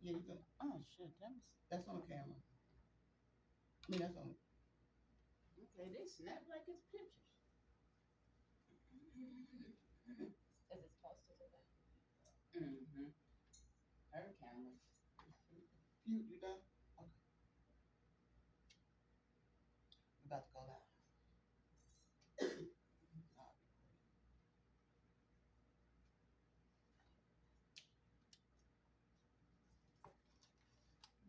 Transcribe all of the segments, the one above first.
Yeah, you can. Oh shit, That's on camera. I mean, that's on. okay. They snap like it's pictures. Is it supposed to do that? Mm-hmm. Her camera. You done? Okay. We're about to go live.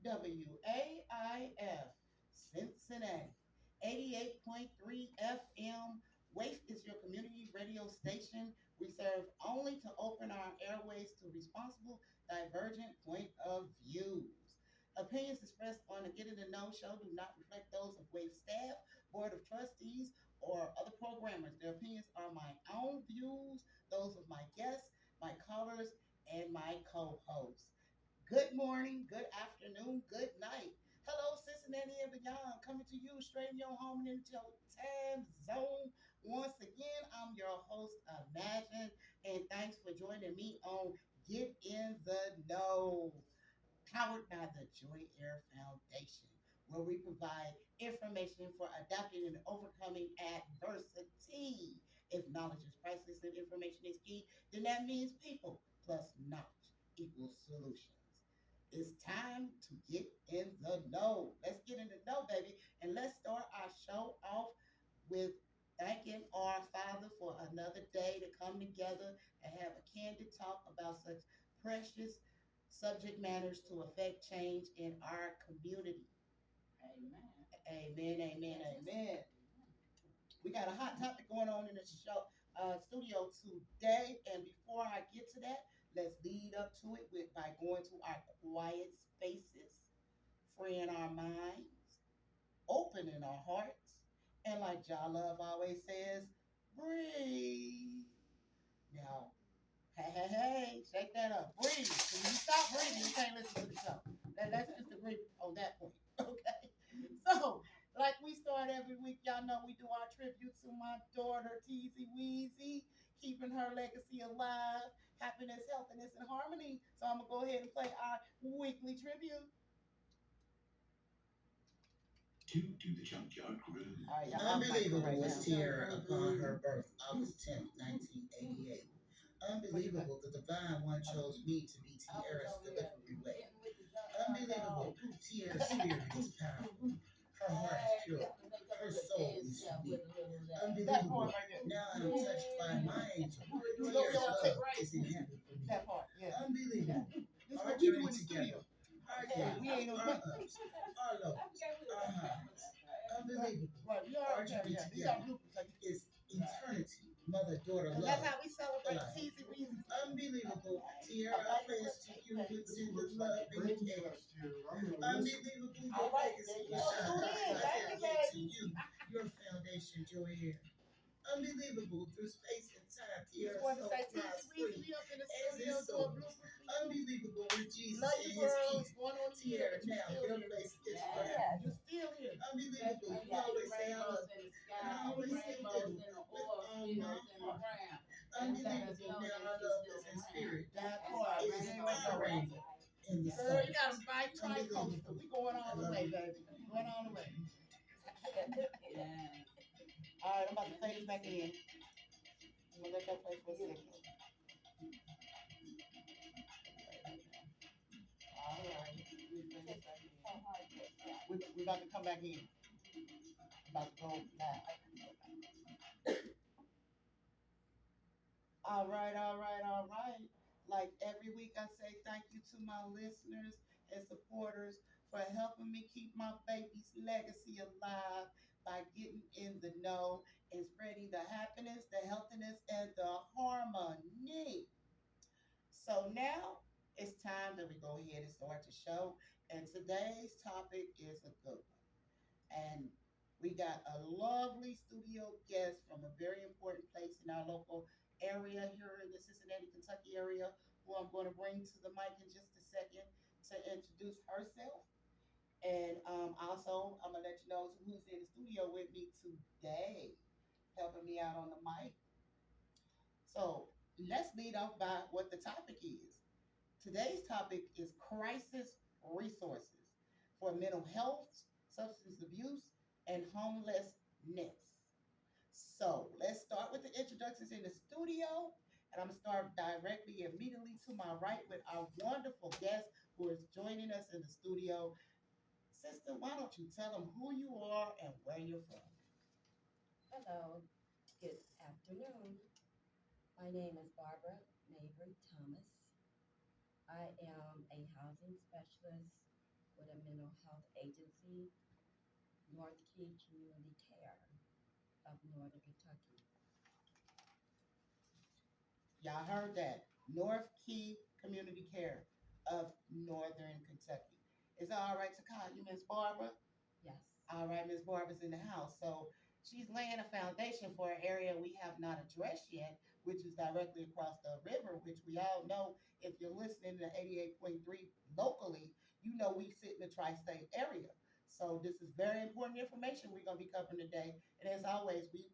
WAIF Cincinnati, 88.3 FM. WAIF is your community radio station. We serve only to open our airways to responsible, divergent point of views. Opinions expressed on the Get in the Know show do not reflect those of WAIF staff, board of trustees, or other programmers. Their opinions are my own views, those of my guests, my callers, and my co-hosts. Good morning, good afternoon, good night. Hello, Cincinnati and beyond, coming to you straight in your home and into your time zone. Once again, I'm your host, Imagine, and thanks for joining me on Get in the Know, powered by the Joy Air Foundation, where we provide information for adapting and overcoming adversity. If knowledge is priceless and information is key, then that means people plus knowledge equals solutions. It's time to get in the know. Let's get in the know, baby. And let's start our show off with thanking our Father for another day to come together and have a candid talk about such precious subject matters to affect change in our community. Amen. Amen, amen, amen. We got a hot topic going on in the show studio today, and before I get to that, let's lead up to it with by going to our quiet spaces, freeing our minds, opening our hearts, and like Jah Love always says, breathe. Now, hey, hey, hey, shake that up. Breathe. When you stop breathing, you can't listen to the show. Let's just agree on that point. Okay. So, like we start every week, y'all know we do our tribute to my daughter, Teasy Weezy, keeping her legacy alive, happiness, healthiness, and harmony. So I'm gonna go ahead and play our weekly tribute. To the Junkyard Crew. Unbelievable was Tierra upon her birth, August 10th, 1988. Unbelievable the divine one chose me to be Tierra's delivery way. Unbelievable, Tierra's spirit is powerful. Her heart is pure. Her soul is sweet. Unbelievable. Now I'm touched by my angel. Tierra's love is in heaven for me. That part, yeah. Unbelievable. Our journey together. Our days, our ups, our lows, our highs. Unbelievable. Our journey together is eternity. Mother, daughter, love. That's how we celebrate Teasy Weezy. Unbelievable. Tierra, I praise to you with tender love and care. Unbelievable. Your legacy will shine. I dedicate to you your foundation, Joy. Unbelievable through space and time. Tierra so flies free. As is so unbelievable with Jesus and his peace. Tierra, now your place is forever. You're still here. Unbelievable. You always say I love you. And I always say you with all my heart. Unbelievable. Now our love is in spirit. That part is our rainbow in the sun. Girl, you got to buy tri-coaster. We going all the way, baby. Going all the way. Yeah. All right, I'm about to fade this back in. I'm gonna let that play for a second. All right, we about to come back in. About to go now. All right, all right, all right. Like every week, I say thank you to my listeners and supporters for helping me keep my baby's legacy alive by getting in the know and spreading the happiness, the healthiness, and the harmony. So now it's time that we go ahead and start the show. And today's topic is a good one. And we got a lovely studio guest from a very important place in our local area here in the Cincinnati, Kentucky area, who I'm going to bring to the mic in just a second to introduce herself. And also, I'm going to let you know who's in the studio with me today, helping me out on the mic. So let's lead off by what the topic is. Today's topic is crisis resources for mental health, substance abuse, and homelessness. So let's start with the introductions in the studio. And I'm going to start directly, immediately to my right with our wonderful guest who is joining us in the studio. Sister, why don't you tell them who you are and where you're from? Hello, good afternoon. My name is Barbara Mabry Thomas. I am a housing specialist with a mental health agency, NorthKey Community Care of Northern Kentucky. Y'all heard that. North Key Community Care of Northern Kentucky. Is that all right to call you Miss Barbara? Yes. All right, Miss Barbara's in the house. So she's laying a foundation for an area we have not addressed yet, which is directly across the river, which we all know if you're listening to 88.3 locally, you know we sit in the tri state area. So this is very important information we're going to be covering today. And as always, we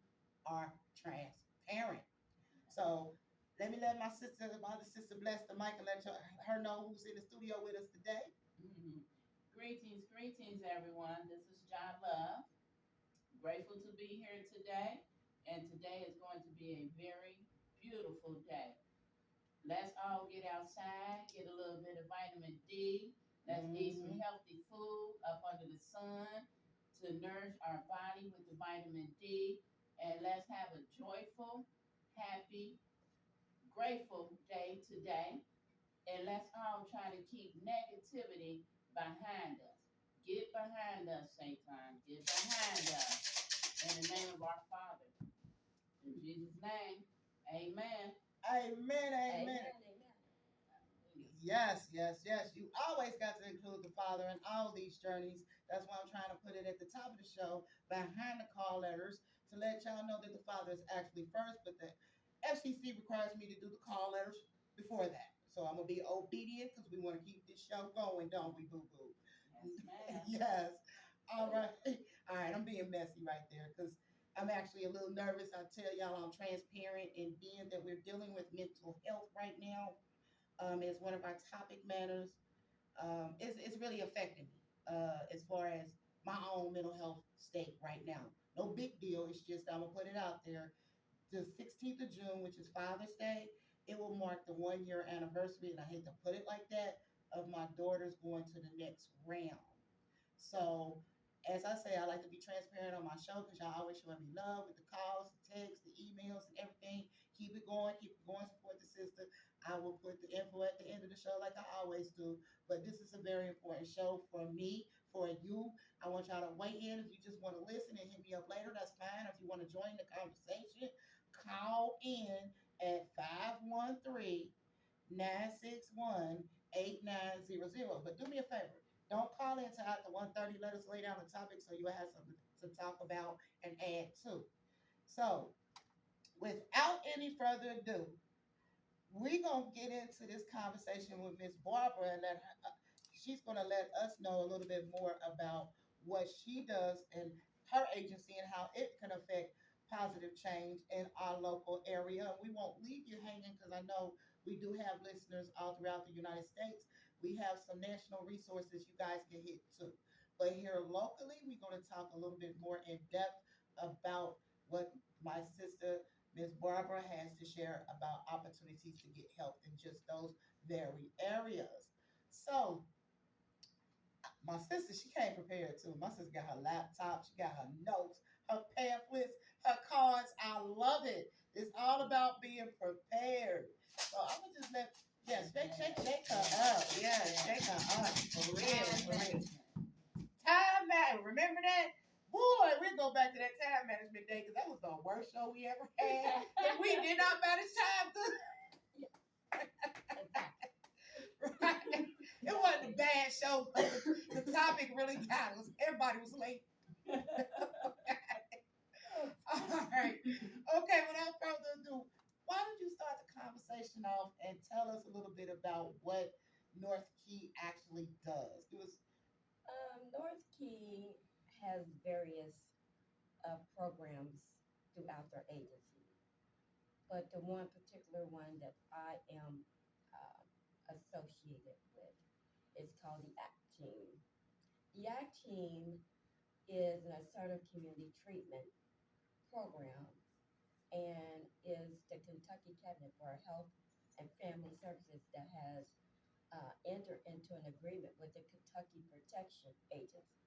are transparent. So let my sister, my other sister, bless the mic and let her know who's in the studio with us today. Mhm. Greetings, everyone. This is John Love. Grateful to be here today. And today is going to be a very beautiful day. Let's all get outside, get a little bit of vitamin D. Let's eat some healthy food up under the sun to nourish our body with the vitamin D. And let's have a joyful, happy, grateful day today. And let's all try to keep negativity behind us. Get behind us, Satan. Get behind us. In the name of our Father. In Jesus' name, amen. Amen, amen. Amen. Yes, yes, yes. You always got to include the Father in all these journeys. That's why I'm trying to put it at the top of the show, behind the call letters, to let y'all know that the Father is actually first. But the FCC requires me to do the call letters before that. So I'm going to be obedient because we want to keep this show going, don't we, boo boo? Yes, ma'am. Yes. All right. All right. I'm being messy right there because I'm actually a little nervous. I tell y'all I'm transparent and being that we're dealing with mental health right now is one of our topic matters. It's really affecting me as far as my own mental health state right now. No big deal. It's just I'm gonna put it out there. The 16th of June, which is Father's Day, it will mark the 1 year anniversary, and I hate to put it like that, of my daughter's going to the next round. So, as I say, I like to be transparent on my show because y'all always showing me love with the calls, the texts, the emails, and everything. Keep it going, support the sister. I will put the info at the end of the show like I always do. But this is a very important show for me, for you. I want y'all to weigh in. If you just want to listen and hit me up later, that's fine. If you want to join the conversation, call in at 513-961-8900. But do me a favor. Don't call in until after 1:30. Let us lay down the topic so you'll have something to talk about and add to. So, without any further ado, we're going to get into this conversation with Miss Barbara and she's going to let us know a little bit more about what she does and her agency and how it can affect positive change in our local area. We won't leave you hanging because I know we do have listeners all throughout the United States. We have some national resources you guys can hit too. But here locally, we're going to talk a little bit more in depth about what my sister Ms. Barbara has to share about opportunities to get help in just those very areas. So, my sister, she came prepared too. My sister got her laptop, she got her notes, her pamphlets, her cards. I love it. It's all about being prepared. So I'm gonna just shake her up. Yeah, shake her up. For real, for real. Time management. Remember that? Boy, we'll go back to that time management day because that was the worst show we ever had. And we did not manage time good. Right? It wasn't a bad show. The topic really got us. Everybody was late. All right. Okay, without further ado, why don't you start the conversation off and tell us a little bit about what North Key actually does? It was NorthKey has various programs throughout their agency, but the one particular one that I am associated with. It's called the ACT team. The ACT team is an assertive community treatment program and is the Kentucky Cabinet for Health and Family Services that has entered into an agreement with the Kentucky Protection Agency.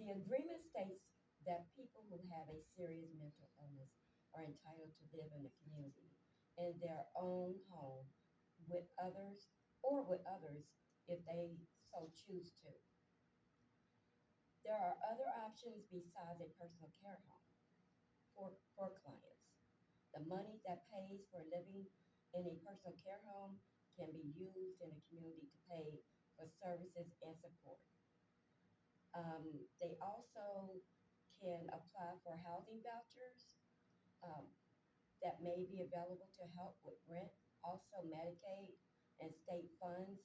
The agreement states that people who have a serious mental illness are entitled to live in the community in their own home with others or with others if they so choose to. There are other options besides a personal care home for clients. The money that pays for living in a personal care home can be used in the community to pay for services and support. They also can apply for housing vouchers um, that may be available to help with rent. Also, Medicaid and state funds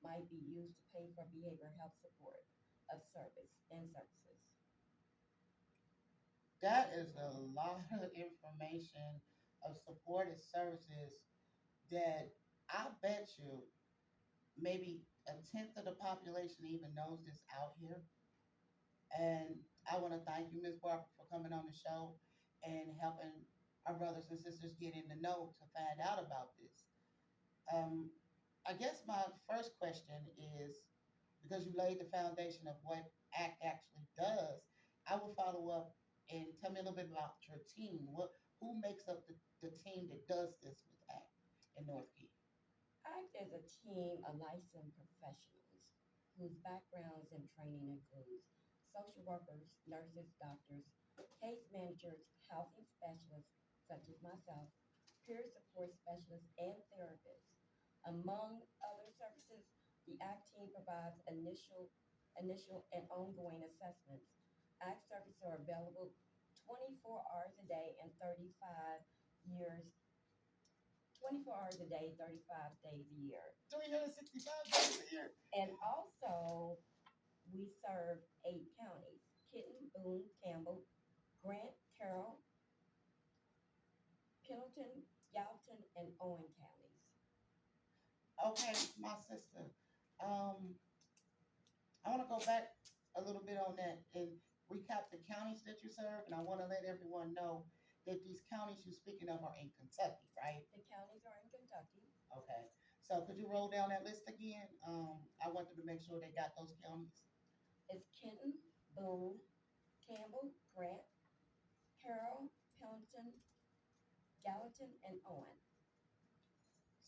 might be used to pay for behavioral health support of service and services. That is a lot of information of supported services that I bet you maybe a tenth of the population even knows this out here. And I want to thank you, Ms. Barber, for coming on the show and helping our brothers and sisters get in the know to find out about this. Um, I guess my first question is because you laid the foundation of what ACT actually does, I will follow up and tell me a little bit about your team. Who makes up the team that does this with ACT in NorthKey? ACT is a team of licensed professionals whose backgrounds and training includes social workers, nurses, doctors, case managers, housing specialists, such as myself, peer support specialists, and therapists. Among other services, the ACT team provides initial and ongoing assessments. ACT services are available 24 hours a day and years 24 hours a day, 35 days a year. 365 days a year. And also, we serve 8 counties: Kitten, Boone, Campbell, Grant, Carroll, Pendleton, Gallatin, and Owen counties. Okay, my sister. Um, I want to go back a little bit on that and recap the counties that you serve, and I want to let everyone know that these counties you're speaking of are in Kentucky, right? The counties are in Kentucky. Okay. So could you roll down that list again? I wanted to make sure they got those counties. It's Kenton, Boone, Campbell, Grant, Carroll, Pendleton, Gallatin, and Owen.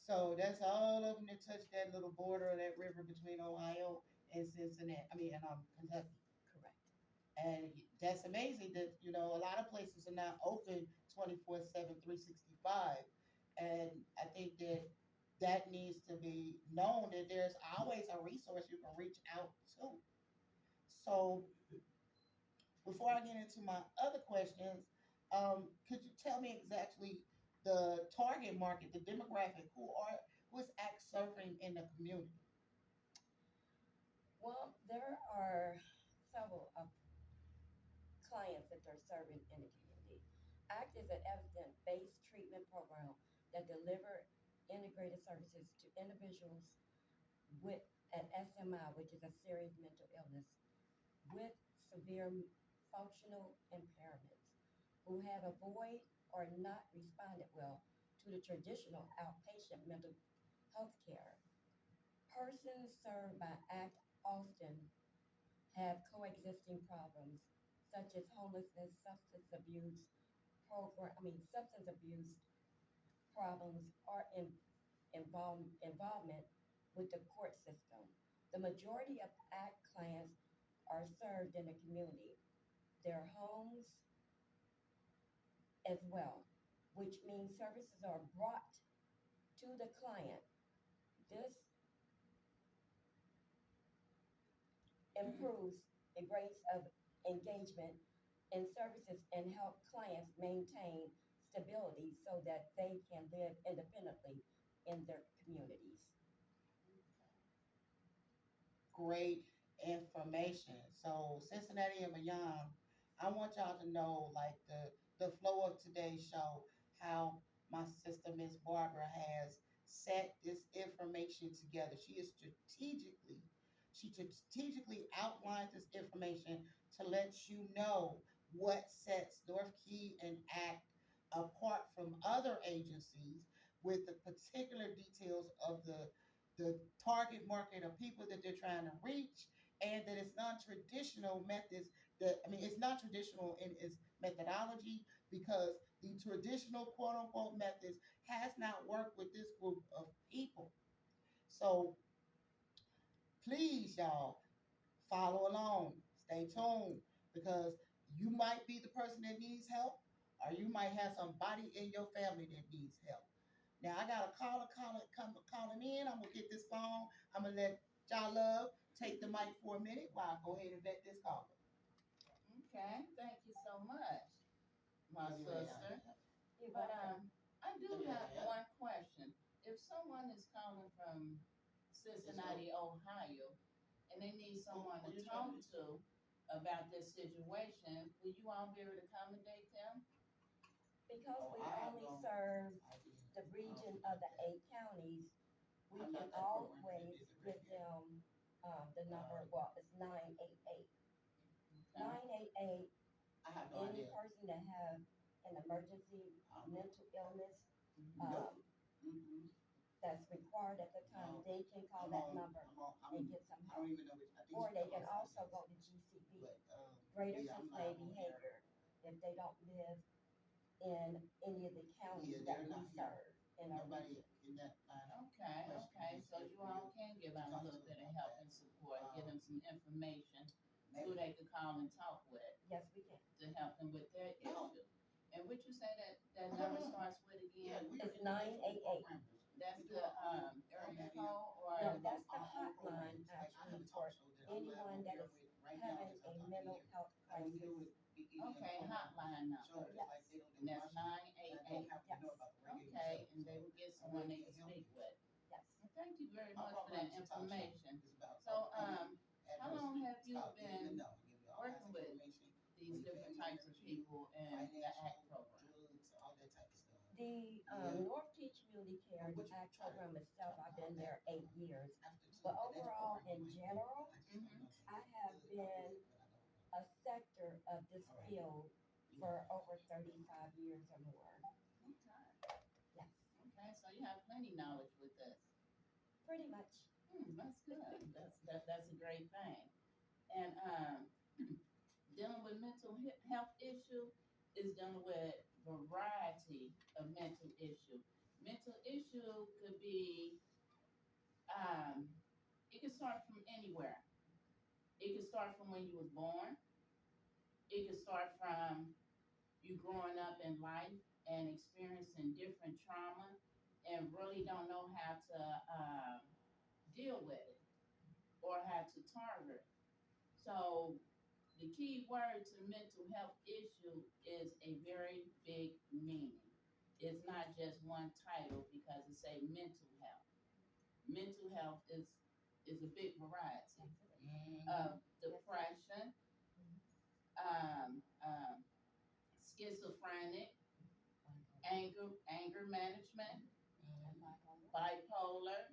So that's all of them that touch that little border of that river between Ohio and Cincinnati. I mean, and Kentucky. Correct. And that's amazing that, a lot of places are not open 24/7, 365. And I think that that needs to be known that there's always a resource you can reach out to. So before I get into my other questions, could you tell me exactly the target market, the demographic, who is act serving in the community? Well, there are several clients that they're serving in the community. ACT is an evidence-based treatment program that deliver integrated services to individuals with an SMI, which is a serious mental illness, with severe functional impairments, who have avoided or not responded well to the traditional outpatient mental health care. Persons served by ACT often have coexisting problems such as homelessness, substance abuse problems, or involvement with the court system. The majority of ACT clients are served in the community, their homes as well, which means services are brought to the client. This improves the rates of engagement in services and help clients maintain stability so that they can live independently in their communities. Great information. So Cincinnati and beyond, I want y'all to know like the flow of today's show, how my sister, Miss Barbara, has set this information together. She strategically outlined this information to let you know what sets North Key and Act apart from other agencies with the particular details of the target market of people that they're trying to reach, and that it's non-traditional methods. It's non-traditional in its methodology, because the traditional quote unquote methods has not worked with this group of people. So please, y'all, follow along, stay tuned, because you might be the person that needs help, or you might have somebody in your family that needs help. Now I got a calling in. I'm gonna get this phone. I'm gonna let y'all love take the mic for a minute while I go ahead and vet this caller. Okay, thank you so much, my sister. You're But welcome. I do have one question. If someone is calling from Cincinnati, Ohio, and they need someone to talk to about this situation, will you all be able to accommodate them? Because we only serve the region of the 8 counties, we can always give them the number. Well, it's 988. Okay. 988. I have no Any idea. person that have an emergency mental illness Nope. that's required at the time, they can call that number and get some I don't help. even know which. I think Or she they come can outside also this. go to GCB, But, Greater yeah, I'm Cincinnati not on Behavior, if they don't live in any of the counties Yeah, that they're we not here. serve in our Nobody region. in that line of Okay, question okay, is so here you for all you can give to out a talk little to bit of about help that. and support, give them some information, who Maybe. they could call and talk with Yes, we can. to help them with their No. issue. And would you say that number starts with Yeah, again? we are It's individual 988. programmers. That's We do the our own area formatting. code or? No, that's the Our own hotline programs. Like, I have actually a for talk show that I'm live anyone on that air is with right now having as a I'm talking mental here. health I don't crisis. deal with Okay, hotline number. shows like they don't And do that's my nine eight and I don't eight. have to know about the regular Okay, show. and they So will get I someone really they can can't help speak you. with. Yes. Well, thank you very My much for program that is a talk show. information. It's about So, how long have you stop getting been to know. Give you all kinds working of with information, these where your different family types of members, you, people and the ACT financial, program? drugs, all that type of stuff. The Yeah. NorthKey Community Care Well, what you Act try to- program itself, I've been there 8 years. After two, But and that's overall, program in we might do. general, I just don't know. I have Good, been but I don't know. a sector of this All right. field for over 35 years or more. Okay, Yes, okay, so you have plenty knowledge with this. pretty much. That's good. That's a great thing. And dealing with mental health issue is dealing with variety of mental issue. Mental issue could be um, it could start from anywhere. It could start from when you was born. It could start from you growing up in life and experiencing different trauma and really don't know how to deal with it or how to target. So the key word to mental health issue is a very big meaning. It's not just one title because it say mental health. Mental health is a big variety of depression, schizophrenic, anger management, bipolar.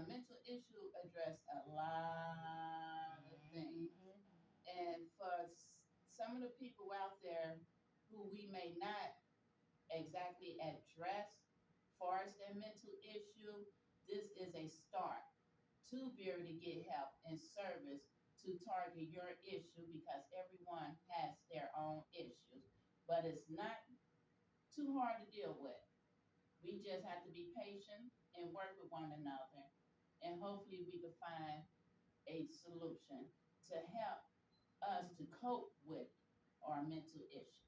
Mental issue address a lot of things. And for some of the people out there who we may not exactly address far as their mental issue, this is a start to be able to get help and service to target your issue because everyone has their own issues. But it's not too hard to deal with. We just have to be patient and work with one another. And hopefully we can find a solution to help us to cope with our mental issues.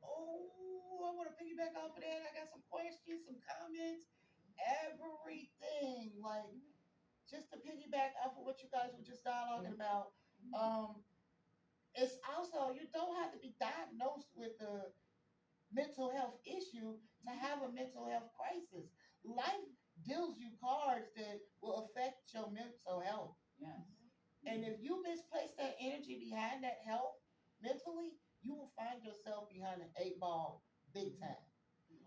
Oh, I want to piggyback off of that. I got some questions, some comments, everything. Like, just to piggyback off of what you guys were just dialoguing about. It's also, you don't have to be diagnosed with a mental health issue to have a mental health crisis. Life deals you cards that will affect your mental health. Yes. And if you misplace that energy behind that health mentally, you will find yourself behind an 8 ball big time.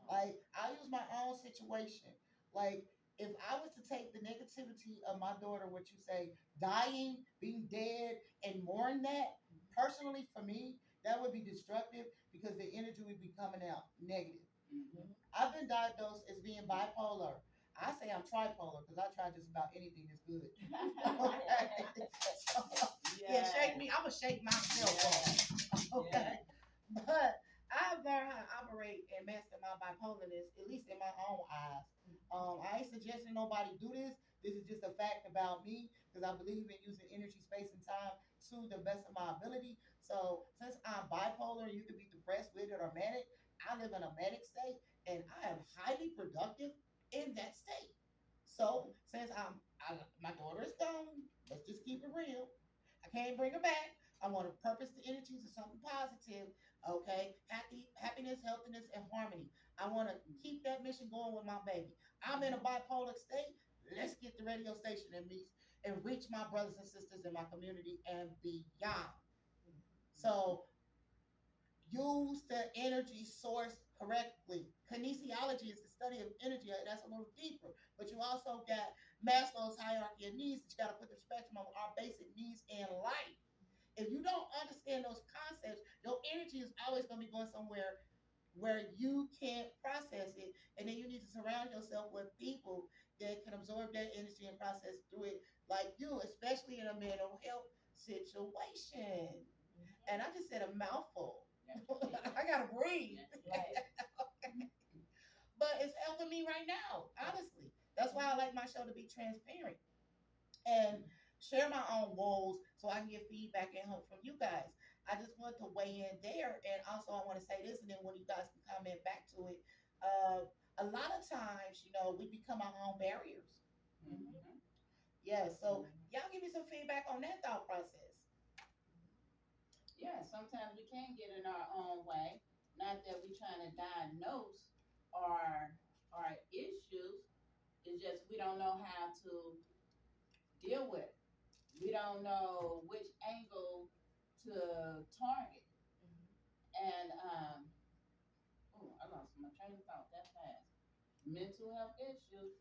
Like I'll use my own situation. Like if I was to take the negativity of my daughter, what you say, dying, being dead, and mourn that, personally for me, that would be destructive because the energy would be coming out negative. Mhm. I've been diagnosed as being bipolar. I say I'm tripolar because I try just about anything that's good. Okay. So, yeah, shake Yes. me. I'm gonna shake myself Yes. off. Okay. Yes. But I've learned how to operate and master my bipolarness, at least in my own eyes. I ain't suggesting nobody do this. This is just a fact about me because I believe in using energy, space, and time to the best of my ability. So since I'm bipolar, you could be depressed with it or manic. I live in a manic state, and I am highly productive in that state. So since my daughter is gone, let's just keep it real. I can't bring her back. I want to purpose the energies to something positive. Okay, happiness, healthiness, and harmony. I want to keep that mission going with my baby. I'm in a bipolar state. Let's get the radio station and reach my brothers and sisters in my community and beyond. So use the energy source correctly. Kinesiology is the study of energy. That's a little deeper. But you also got Maslow's hierarchy of needs that you got to put the spectrum of our basic needs in life. If you don't understand those concepts, your energy is always going to be going somewhere where you can't process it. And then you need to surround yourself with people that can absorb that energy and process through it like you, especially in a mental health situation. And I just said a mouthful. I gotta breathe. Right. But it's helping me right now, honestly. That's why I like my show to be transparent and share my own woes so I can get feedback and help from you guys. I just want to weigh in there. And also, I want to say this, and then when you guys can comment back to it. Uh, a lot of times, we become our own barriers. Mhm. Yeah, so y'all give me some feedback on that thought process. Yeah, sometimes we can get in our own way. Not that we're trying to diagnose our issues. It's just we don't know how to deal with it. We don't know which angle to target. And oh, I lost my train of thought that fast. Mental health issues.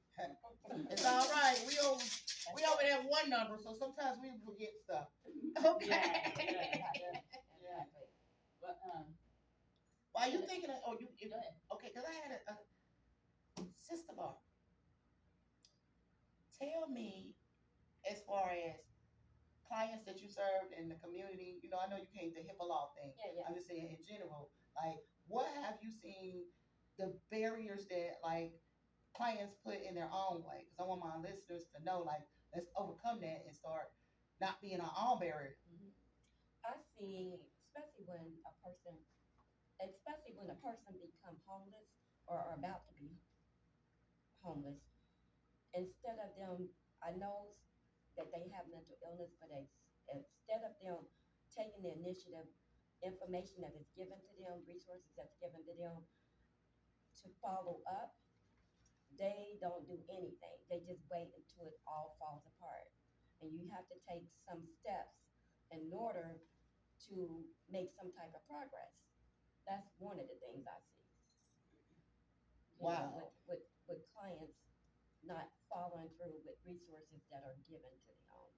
It's all right. We over there one number, so sometimes we forget stuff. Okay. Yeah, yeah, yeah, yeah. But While you thinking of, go ahead. okay, because I had a sister bar. Tell me, as far as clients that you served in the community, I know you can't the HIPAA law thing. Yeah, yeah. I'm just saying in general, like, what have you seen the barriers that like clients put in their own way? Because I want my listeners to know, like, let's overcome that and start not being our own barrier. I see, especially when a person become homeless or are about to be homeless, instead of them, I know that they have mental illness, but instead of them taking the initiative, information that is given to them, resources that's given to them to follow up, they don't do anything. They just wait until it all falls apart. And you have to take some steps in order to make some type of progress. That's one of the things I see. Wow. With clients not following through with resources that are given to them.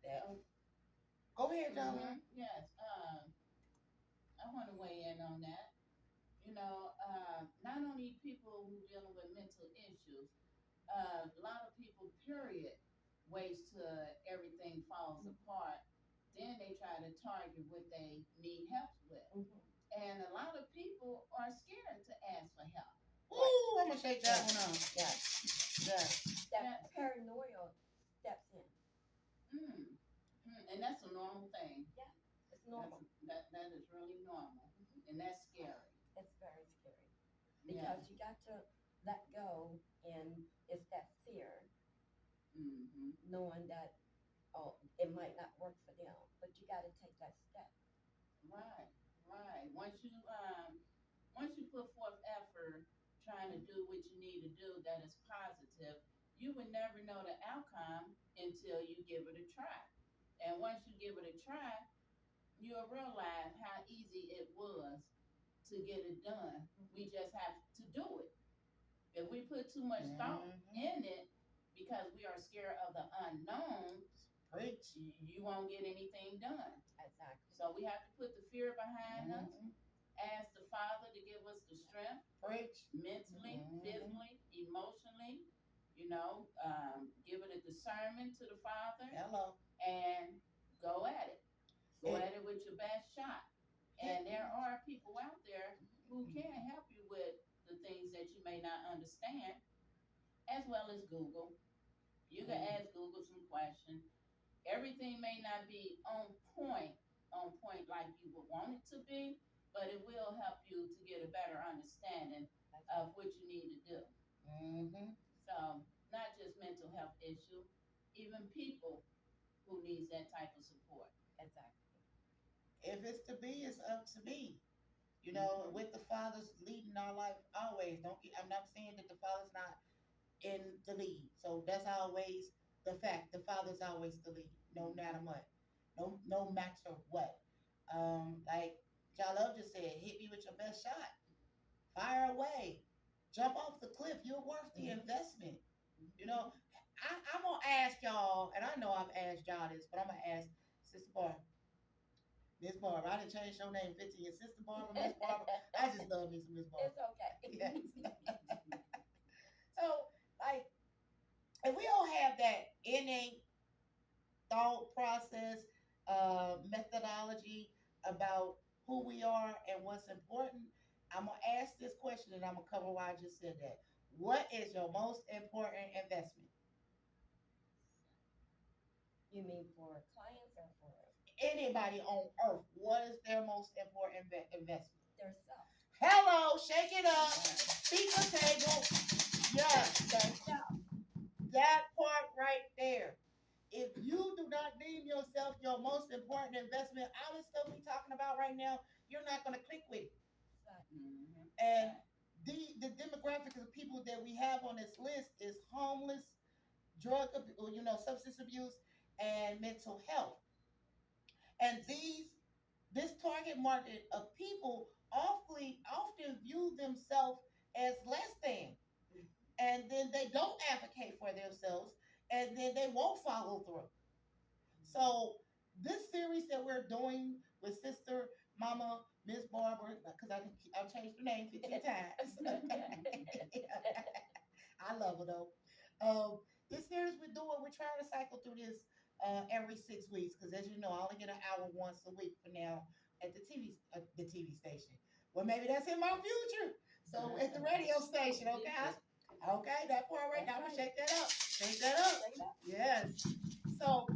That. Go ahead, John. Yes. I want to weigh in on that. Not only people who dealing with mental issues, a lot of people, period, waits till everything falls apart. Then they try to target what they need help with. Mm-hmm. And a lot of people are scared to ask for help. Ooh, I'm gonna shake that one off. Yeah. Yeah. That paranoia steps in. Mm. And that's a normal thing. Yeah, it's normal. That is really normal, and that's scary. It's very scary Yeah. because you got to let go, and it's that fear, knowing that it might not work for them, but you got to take that step. Right, right. Once you put forth effort trying to do what you need to do that is positive, you would never know the outcome until you give it a try. And once you give it a try, you'll realize how easy it was to get it done. We just have to do it. If we put too much thought in it because we are scared of the unknown, Preach. you won't get anything done. Exactly. So we have to put the fear behind us, ask the Father to give us the strength, Preach. mentally, physically, emotionally, give it a discernment to the Father. Hello. And go at it. Go at it with your best shot. And there are people out there who can help you with the things that you may not understand, as well as Google. You can ask Google some questions. Everything may not be on point like you would want it to be, but it will help you to get a better understanding of what you need to do. So, not just mental health issue, even people who needs that type of support. Exactly. If it's to be, it's up to be. You know, with the Father's leading our life always. Don't get. I'm not saying that the Father's not in the lead. So that's always the fact. The Father's always the lead, no matter what. No matter what. Like John Love just said, hit me with your best shot. Fire away. Jump off the cliff. You're worth the investment. You know, I'm gonna ask y'all, and I know I've asked y'all this, but I'm gonna ask Sister Barbara. Miss Barbara, I didn't change your name 50 years. Sister Barbara, Miss Barbara. I just love me some Miss Barbara. It's okay. Yes. So, like, if we don't have that innate thought process, methodology about who we are and what's important, I'm gonna ask this question and I'm gonna cover why I just said that. What is your most important investment? You mean for clients or for Anybody on earth, what is their most important investment? their self? Hello, shake it up. Speaker table. Yes, Their self. that part right there. If you do not deem yourself your most important investment, all this stuff we talking about right now, you're not going to click with it. And the demographics of people that we have on this list is homeless, substance abuse, and mental health. And this target market of people often view themselves as less than, and then they don't advocate for themselves, and then they won't follow through. So this series that we're doing with Sister Mama Miss Barbara, because I've changed her name 15 times. I love her though. This series we're doing, we're trying to cycle through this every 6 weeks because, as you know, I only get an hour once a week for now at the TV station. Well, maybe that's in my future. So at the radio station, okay, okay, that part right now. I'm gonna shake that up. Shake that up. Yes. So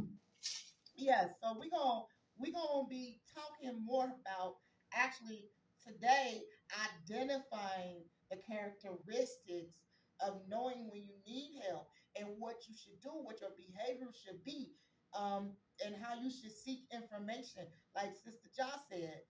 so we're gonna be talking more about actually today identifying the characteristics of knowing when you need help and what you should do, what your behavior should be, and how you should seek information. Like Sister Joss said,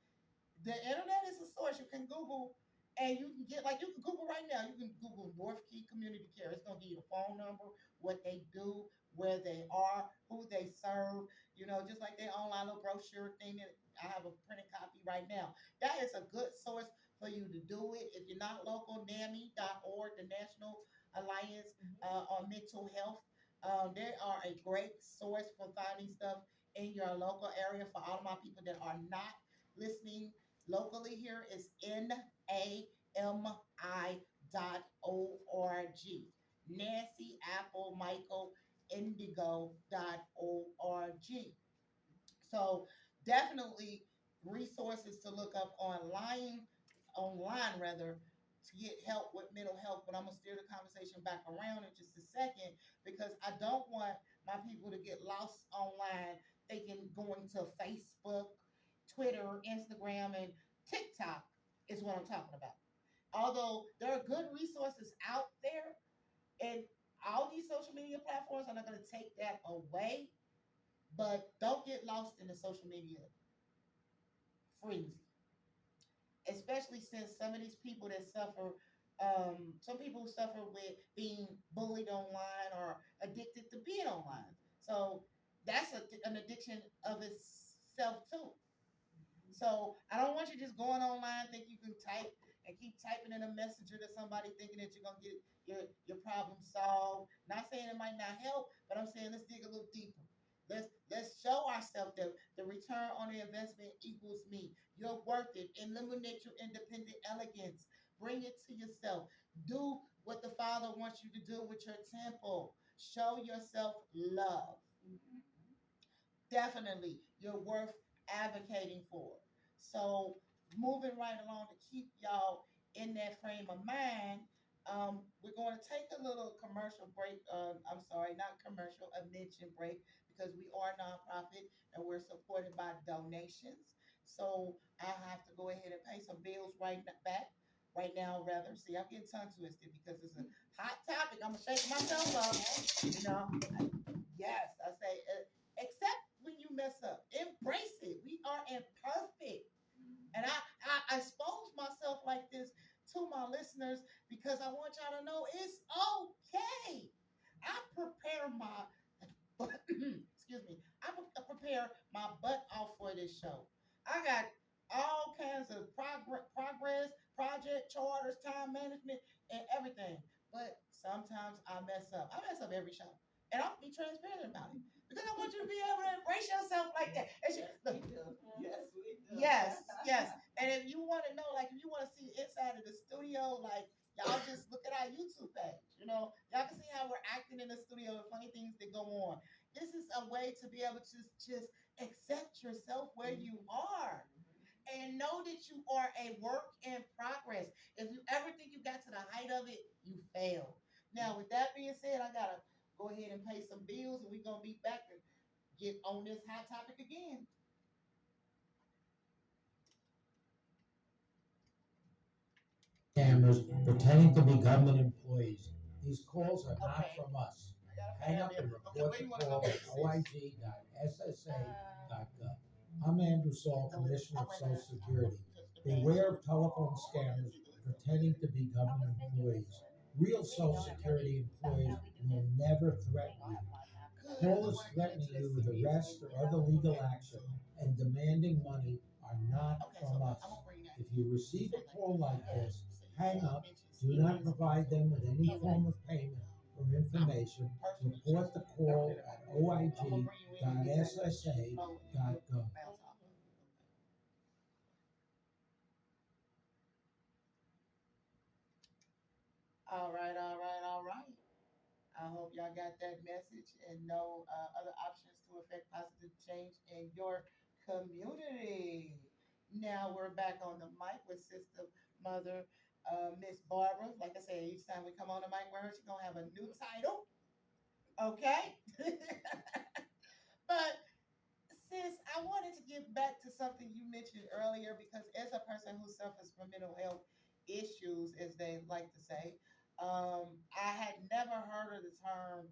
the internet is a source. You can Google and you can get, like, you can Google right now. You can Google NorthKey Community Care. It's gonna give you the phone number, what they do, where they are, who they serve. Just like their online little brochure thing. That I have a printed copy right now. That is a good source for you to do it. If you're not local, NAMI.org, the National Alliance on Mental Health. They are a great source for finding stuff in your local area. For all of my people that are not listening locally, here is NAMI.org. Nancy Apple Michael Indigo.org. So definitely resources to look up online rather, to get help with mental health. But I'm gonna steer the conversation back around in just a second because I don't want my people to get lost online thinking going to Facebook, Twitter, Instagram, and TikTok is what I'm talking about. Although there are good resources out there, and all these social media platforms are not going to take that away, but don't get lost in the social media frenzy. Especially since some of these people that suffer, some people suffer with being bullied online or addicted to being online. So that's an addiction of itself too. So I don't want you just going online think you can type and keep typing in a messenger to somebody thinking that you're gonna get your problem solved. Not saying it might not help, but I'm saying let's dig a little deeper. Let's show ourselves that the return on the investment equals me. You're worth it. Eliminate your independent elegance. Bring it to yourself. Do what the Father wants you to do with your temple. Show yourself love. Definitely, you're worth advocating for. So, moving right along to keep y'all in that frame of mind, we're going to take a little commercial break. I'm sorry, not commercial, a mention break because we are a nonprofit and we're supported by donations. So, I have to go ahead and pay some bills back. Right now, rather. See, I'm getting tongue twisted because it's a hot topic. I'm gonna shake myself up. Yes, I say, except when you mess up, embrace it. We are imperfect. And I expose myself like this to my listeners because I want y'all to know it's okay. I prepare my excuse me. Prepare my butt off for this show. I got all kinds of progress, project charters, time management, and everything. But sometimes I mess up. I mess up every show, and I'll be transparent about it because I want you to be able to embrace yourself like that. Look, Yes, we do. yes. And if you want to know, like, if you want to see inside of the studio, like, y'all just look at our YouTube page. Y'all can see how we're acting in the studio and funny things that go on. This is a way to be able to just accept yourself where you are and know that you are a work in progress. If you ever think you got to the height of it, you failed. Now, with that being said, I gotta go ahead and pay some bills, and we're gonna be back and get on this hot topic again. Scammers pretending to be government employees. These calls are not Okay. from us. I gotta Hang pay up and Okay, report where the you wanna call go at with this? oig.ssa.gov. I'm Andrew Saul, Commissioner of Social Security. Beware of telephone scammers pretending to be government employees. Real Social Security employees will never threaten you. Callers threatening you with arrest or other legal action and demanding money are not from us. If you receive a call like this, hang up, do not provide them with any form of payment or information, report the call at oig.ssa.gov. All right. I hope y'all got that message and know other options to affect positive change in your community. Now we're back on the mic with Sister Mother Miss Barbara. Like I said, each time we come on the mic with her, she's gonna have a new title. Okay? But sis, I wanted to get back to something you mentioned earlier because as a person who suffers from mental health issues, as they like to say, I had never heard of the term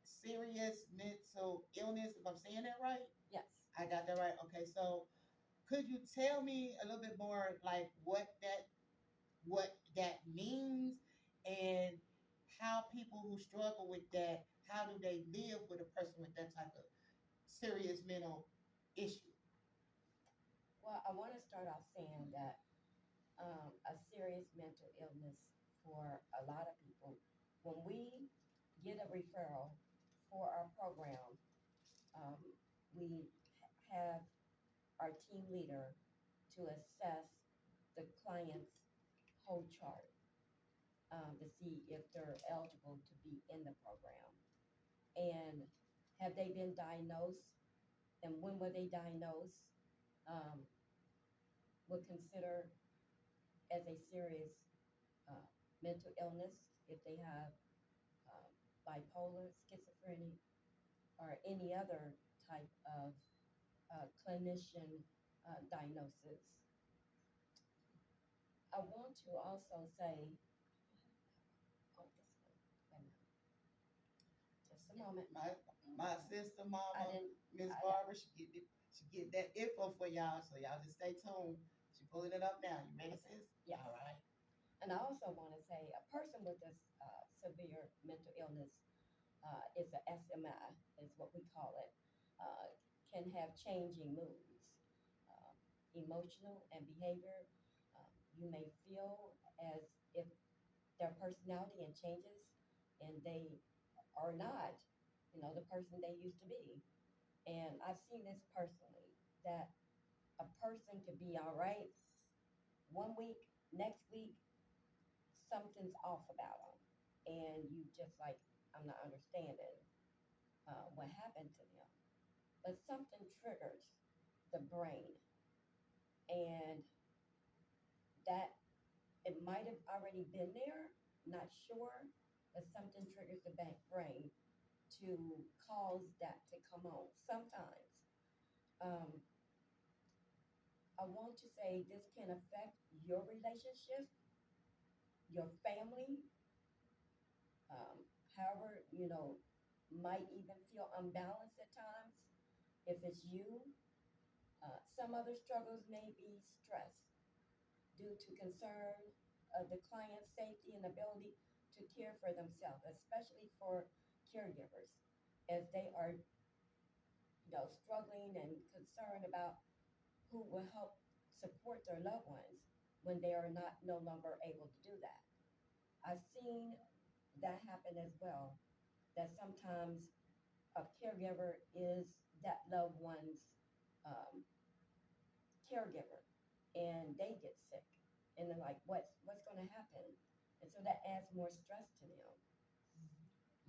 serious mental illness, if I'm saying that right. Yes. I got that right. Okay, so could you tell me a little bit more like what that means and how people who struggle with that, how do they live with a person with that type of serious mental issue? Well, I want to start off saying that a serious mental illness for a lot of people, when we get a referral for our program, um, we have our team leader to assess the client's whole chart to see if they're eligible to be in the program. And have they been diagnosed and when were they diagnosed? Um, would consider as a serious uh, mental illness if they have um, bipolar, schizophrenia, or any other type of clinician diagnosis. I want to also say, oh, this one, wait a minute, just a moment. My sister, I mama, didn't, Miss I, Barbara, she get that info for y'all, so y'all just stay tuned. She pulling it up now. You ready, sis? yeah. All right. And I also want to say a person with this severe mental illness is a SMI, is what we call it, can have changing moods. Um, emotional and behavior. You may feel as if their personality and changes, and they are not, the person they used to be. And I've seen this personally that a person could be all right one week, next week something's off about them, and you just like, I'm not understanding what happened to them. But something triggers the brain, and that it might have already been there, not sure, but something triggers the brain to cause that to come on. Sometimes um, I want to say this can affect your relationship, your family, um, however, might even feel unbalanced at times if it's you. Some other struggles may be stress due to concern of the client's safety and ability to care for themselves, especially for caregivers, as they are, struggling and concerned about who will help support their loved ones when they are not no longer able to do that. I've seen that happen as well. That sometimes a caregiver is that loved one's um, caregiver, and they get sick, and they're like, what's going to happen? And so that adds more stress to them.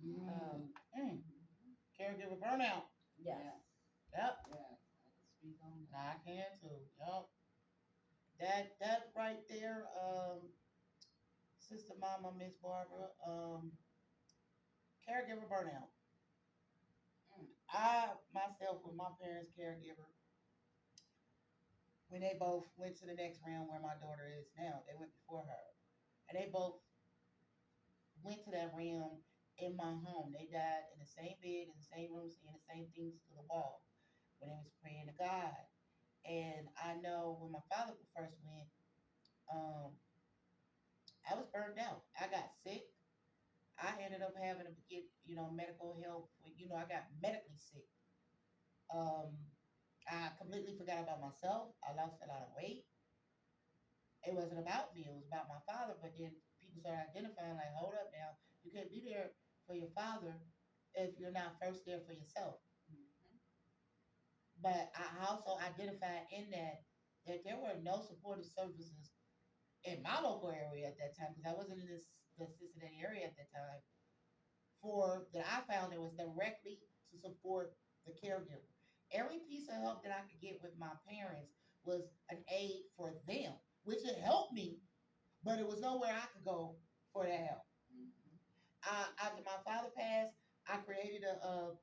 Mm. Um, Caregiver burnout. yes. Yep. Yeah, I can speak on that. I can too. Yep. That right there, Sister Mama, Miss Barbara, caregiver burnout. Mm. I myself with my parents' caregiver, when they both went to the next round where my daughter is now, they went before her. And they both went to that realm in my home. They died in the same bed, in the same room, saying the same things to the wall when they was praying to God. And I know when my father first went, um, I was burned out. I got sick. I ended up having to get, medical help. I got medically sick. Um, I completely forgot about myself. I lost a lot of weight. It wasn't about me. It was about my father. But then people started identifying, like, hold up now. You can't be there for your father if you're not first there for yourself. Mhm. But I also identified in that there were no supportive services in my local area at that time because I wasn't in the Cincinnati area at that time. For that I found that was directly to support the caregiver. Every piece of help that I could get with my parents was an aid for them, which it helped me, but it was nowhere I could go for that help. Mhm. After my father passed, I created a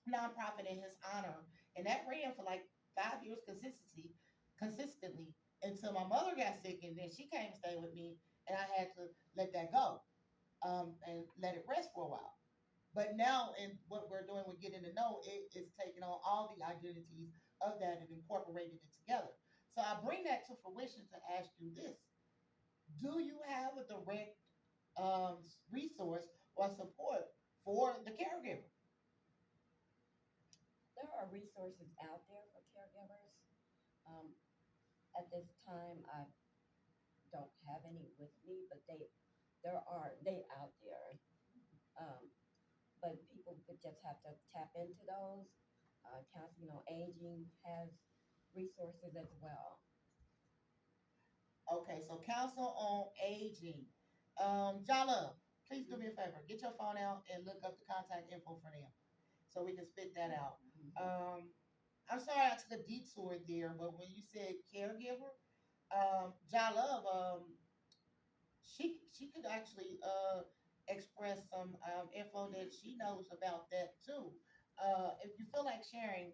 nonprofit in his honor, and that ran for like 5 years consistently until my mother got sick, and then she came and stayed with me, and I had to let that go and let it rest for a while. But now, in what we're doing with getting to know, it is taking on all the identities of that and incorporating it together. So I bring that to fruition to ask you this: do you have a direct resource or support for the caregiver? There are resources out there for caregivers. Um, at this time, I don't have any with me, but they out there. Um, but people could just have to tap into those. Counseling on Aging has resources as well. Okay, so Council on Aging. Jala, please do me a favor. Get your phone out and look up the contact info for them so we can spit that out. Um, I'm sorry I took a detour there, but when you said caregiver, Jala, she could actually express some info that she knows about that too. If you feel like sharing,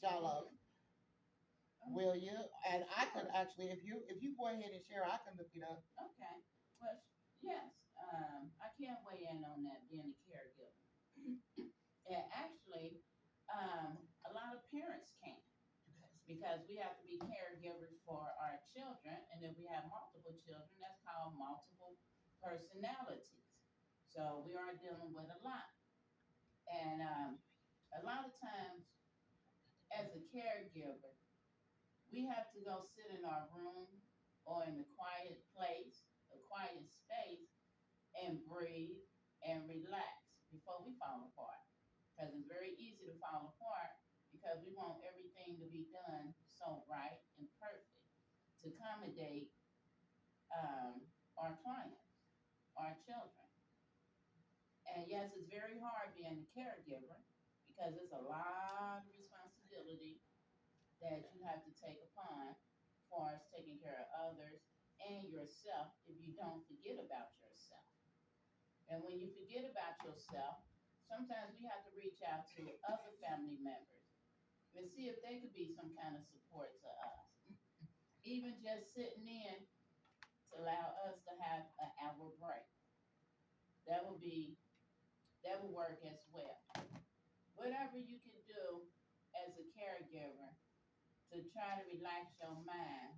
Jala, will you? And I could actually, if you go ahead and share, I can look it up. Okay. Well, yes, I can weigh in on that being a caregiver. And actually, a lot of parents can because we have to be caregivers for our children, and if we have multiple children, that's called multiple personalities. So we are dealing with a lot, and a lot of times, as a caregiver, We have to go sit in our room or in a quiet place, a quiet space, and breathe and relax before we fall apart. Because it's very easy to fall apart because we want everything to be done so right and perfect to accommodate our clients, our children. And yes, it's very hard being a caregiver because it's a lot of responsibility that you have to take upon for us taking care of others and yourself if you don't forget about yourself. And when you forget about yourself, sometimes we have to reach out to other family members and see if they could be some kind of support to us. Even just sitting in to allow us to have an hour break. That would be that would work as well. Whatever you can do as a caregiver to try to relax your mind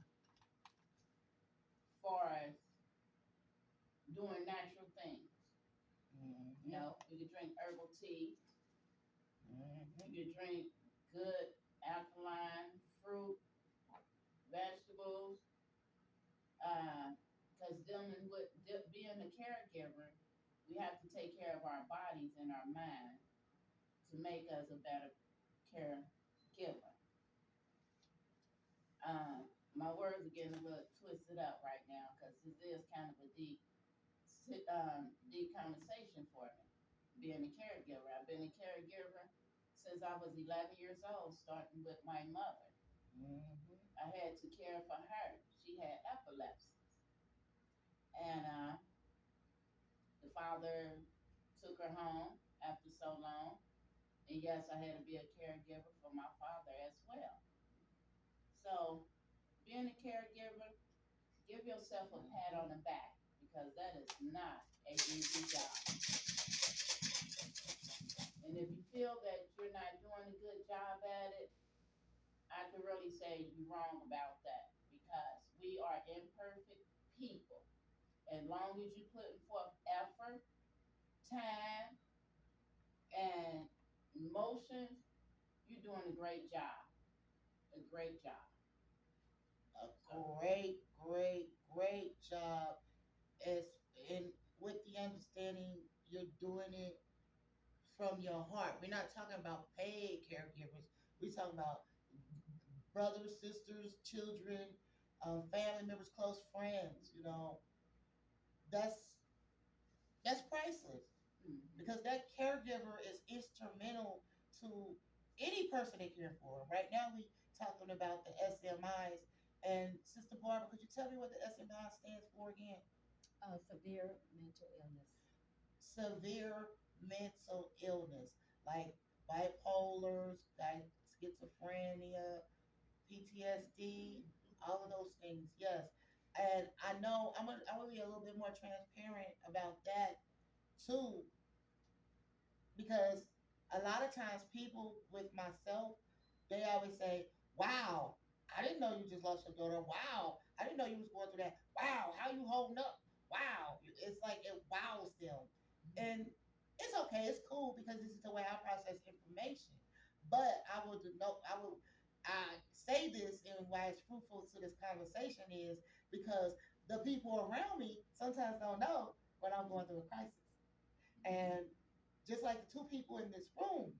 for us doing natural things. You know, you can drink herbal tea, you can drink good alkaline fruit, vegetables, because dealing with being a caregiver, we have to take care of our bodies and our mind to make us a better caregiver. My words are getting a little twisted up right now because this is kind of a deep conversation for me. Being a caregiver, I've been a caregiver since I was 11 years old, starting with my mother. I had to care for her. She had epilepsy, and the father took her home after so long. And yes, I had to be a caregiver for my father as well. So, being a caregiver, give yourself a pat on the back because that is not a easy job. And if you feel that you're not doing a good job at it, I can really say you're wrong about that because we are imperfect people. As long as you put forth effort, time, and emotions, you're doing a great job. A great job. A great job. As and with the understanding you're doing it from your heart. We're not talking about paid caregivers. We're talking about brothers, sisters, children, family members, close friends. You know, that's that's priceless Mhm. because that caregiver is instrumental to any person they care for. Right now, we talking about the SMIs. And Sister Barbara, could you tell me what the SMI stands for again? Severe mental illness. Severe mental illness, like bipolar, like schizophrenia, PTSD, all of those things. Yes, and I know I'm gonna be a little bit more transparent about that too, because a lot of times people with myself, they always say, "Wow, I didn't know you just lost your daughter. Wow, I didn't know you was going through that. Wow, how you holding up? Wow." It's like it wows them, and it's okay. It's cool because this is the way I process information. But I say this, and why it's fruitful to this conversation is because the people around me sometimes don't know when I'm going through a crisis. And just like the two people in this room,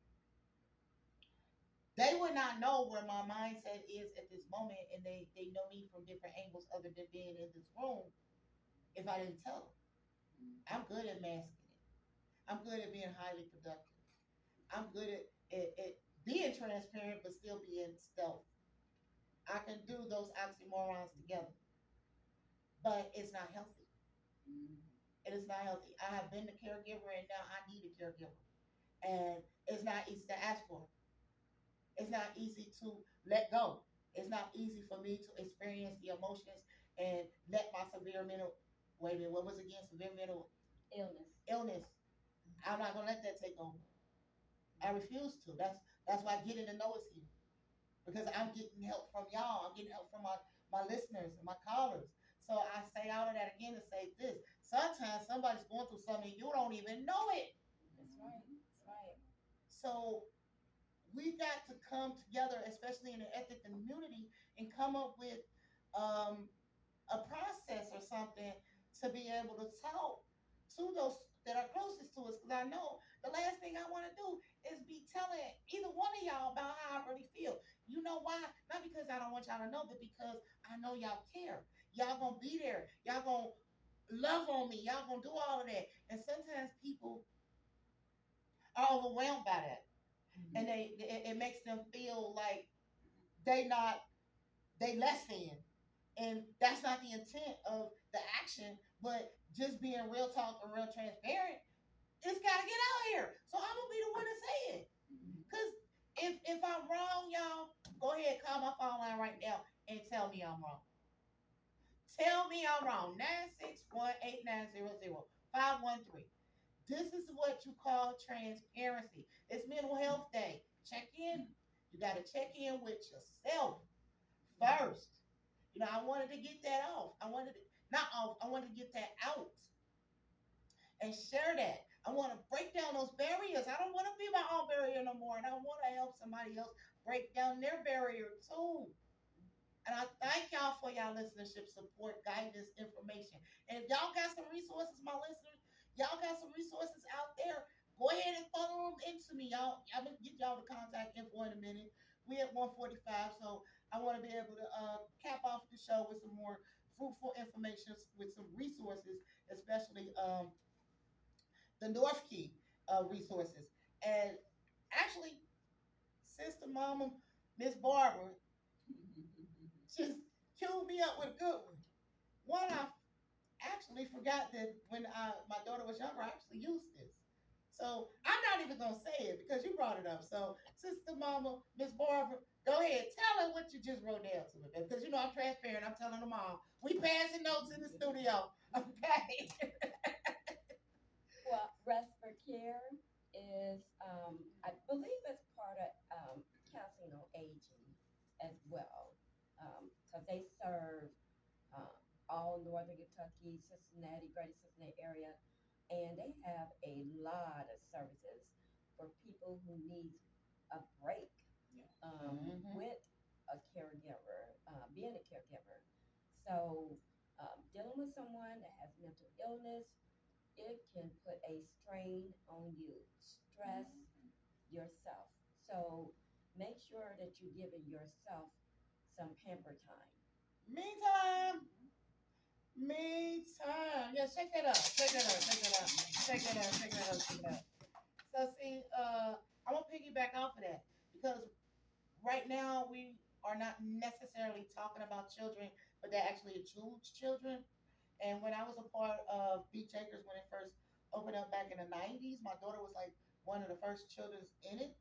they would not know where my mindset is at this moment, and they know me from different angles other than being in this room if I didn't tell them. I'm good at masking it. I'm good at being highly productive. I'm good at being transparent but still being stealth. I can do those oxymorons together, but it's not healthy. Mhm. It is not healthy. I have been the caregiver and now I need a caregiver. And it's not easy to ask for. It's not easy to let go. It's not easy for me to experience the emotions and let my severe mental, wait a minute, what was it again? Severe mental Illness. illness. I'm not gonna let that take over. I refuse to. That's why getting to know is here. Because I'm getting help from y'all. I'm getting help from my listeners and my callers. So I say all of that again to say this. Sometimes somebody's going through something and you don't even know it. That's right. That's right. So we got to come together, especially in the ethnic community, and come up with a process or something to be able to talk to those that are closest to us. Because I know the last thing I want to do is be telling either one of y'all about how I really feel. You know why? Not because I don't want y'all to know, but because I know y'all care. Y'all gonna be there. Y'all gonna love on me. Y'all gonna do all of that. And sometimes people are overwhelmed by that, and it makes them feel like they not they less than. And that's not the intent of the action, but just being real talk and real transparent, it's gotta get out here. So I'm gonna be the one to say it. Cause if I'm wrong, y'all, go ahead, call my phone line right now and tell me I'm wrong. Tell me I'm wrong. 961-8900-513. This is what you call transparency. It's mental health day. Check in. You gotta check in with yourself first. You know, I wanted to get that off. I wanted to not off. I wanted to get that out and share that. I want to break down those barriers. I don't want to be my own barrier no more, and I want to help somebody else break down their barrier too. And I thank y'all for y'all listenership, support, guidance, information. And if y'all got some resources, my listeners, y'all got some resources out there, go ahead and funnel them into me. Y'all, I'm gonna get y'all the contact info in a minute. We at 145, so I want to be able to cap off the show with some more fruitful information, with some resources, especially the NorthKey resources. And actually, Sister Mama, Miss Barbara, just queued me up with a good one. One, I actually forgot that when my daughter was younger, I actually used this. So I'm not even gonna say it because you brought it up. So, Sister Mama, Miss Barbara, go ahead, tell her what you just wrote down to me, because you know I'm transparent. I'm telling them all. We passing notes in the studio, okay? Well, respite care is, I believe, it's part of counseling on aging as well, because they serve uh, all northern Kentucky, Cincinnati, Greater Cincinnati area, and they have a lot of services for people who need a break with a caregiver, being a caregiver. So, dealing with someone that has mental illness, it can put a strain on you, stress yourself. So, make sure that you're giving yourself some pamper time. Meantime, meantime. Yeah, check that out. Check that out. Check that out. Check that out. Check that out. Check that out. So see, I'm gonna piggyback off of that because right now we are not necessarily talking about children, but that actually includes children. And when I was a part of Beach Acres when it first opened up back in the '90s, my daughter was like one of the first children in it,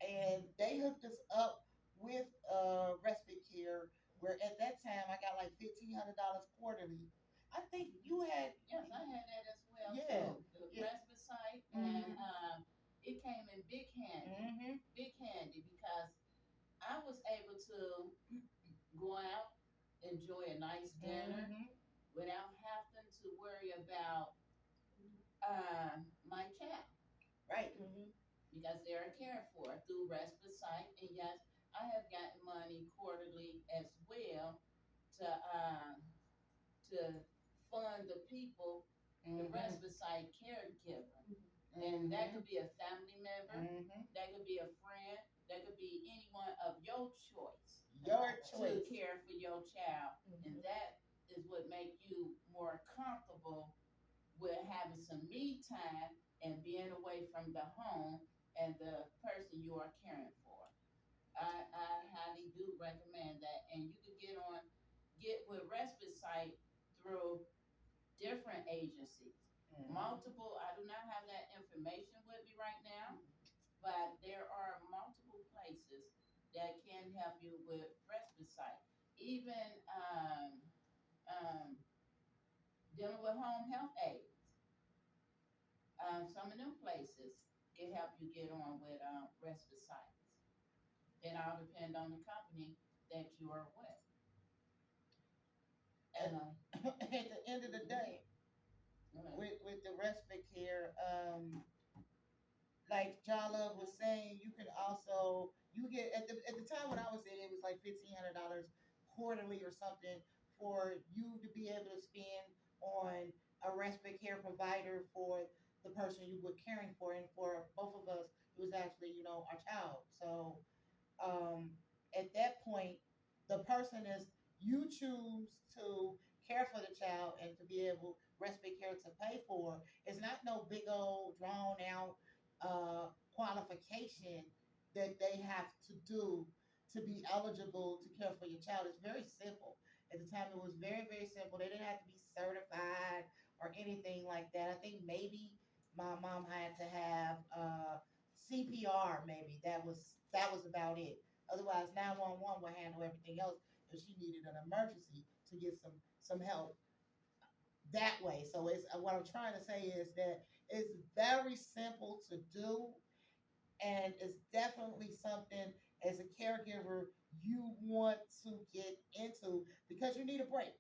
and they hooked us up with respite care. Where at that time I got like $1,500 quarterly. I think you had. Yes, I had that as well Yeah, too. The yeah. respite site, and Mm-hmm. it came in Mm-hmm. big handy because I was able to go out, enjoy a nice dinner Mm-hmm. without having to worry about my child Right. Mm-hmm. because they are cared for through respite site. And yes, I have gotten money quarterly as well to to fund the people, the Mm-hmm. respite site caregiver. And that Mm-hmm. could be a family member, Mm-hmm. that could be a friend, that could be anyone of your choice Your to choice. care for your child. And Mm-hmm. that is what make you more comfortable with having some me time and being away from the home and the person you are caring for. I highly do recommend that. And you could get with respite site through different agencies. Mm-hmm. Multiple, I do not have that information with me right now, but there are multiple places that can help you with respite site. Even um, dealing with home health aides, some of them places can help you get on with respite sites. It all depends on the company that you are with. At, And at the end of the day, with the respite care, like John Love was saying, you can also you get at the time when I was in, it was like $1,500 quarterly or something for you to be able to spend on a respite care provider for the person you were caring for, and for both of us, it was actually, our child. So um, at that point, the person is, you choose to care for the child and to be able respite care to pay for. It's not no big old drawn out qualification that they have to do to be eligible to care for your child. It's very simple. At the time, it was very, very simple. They didn't have to be certified or anything like that. I think maybe my mom had to have CPR. Maybe that was about it. Otherwise, 911 would handle everything else if she needed an emergency to get some help that way. So it's what I'm trying to say is that it's very simple to do, and it's definitely something as a caregiver you want to get into because you need a break.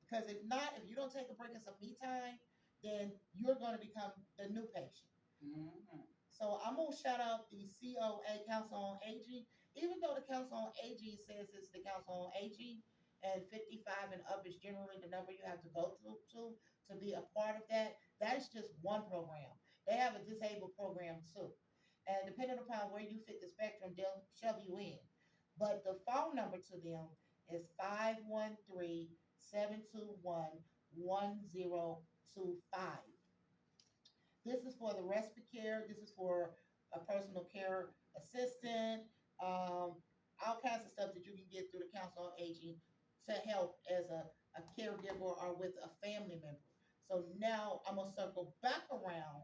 Because if not, if you don't take a break and some me time, then you're going to become the new patient. Mm-hmm. So I'm gonna shout out the COA, Council on Aging. Even though the Council on Aging says it's the Council on Aging, and 55 and up is generally the number you have to go to be a part of that. That is just one program. They have a disabled program too, and depending upon where you fit the spectrum, they'll shove you in. But the phone number to them is 513-721-1025. This is for the respite care. This is for a personal care assistant, all kinds of stuff that you can get through the Council on Aging to help as a caregiver or with a family member. So now I'm gonna circle back around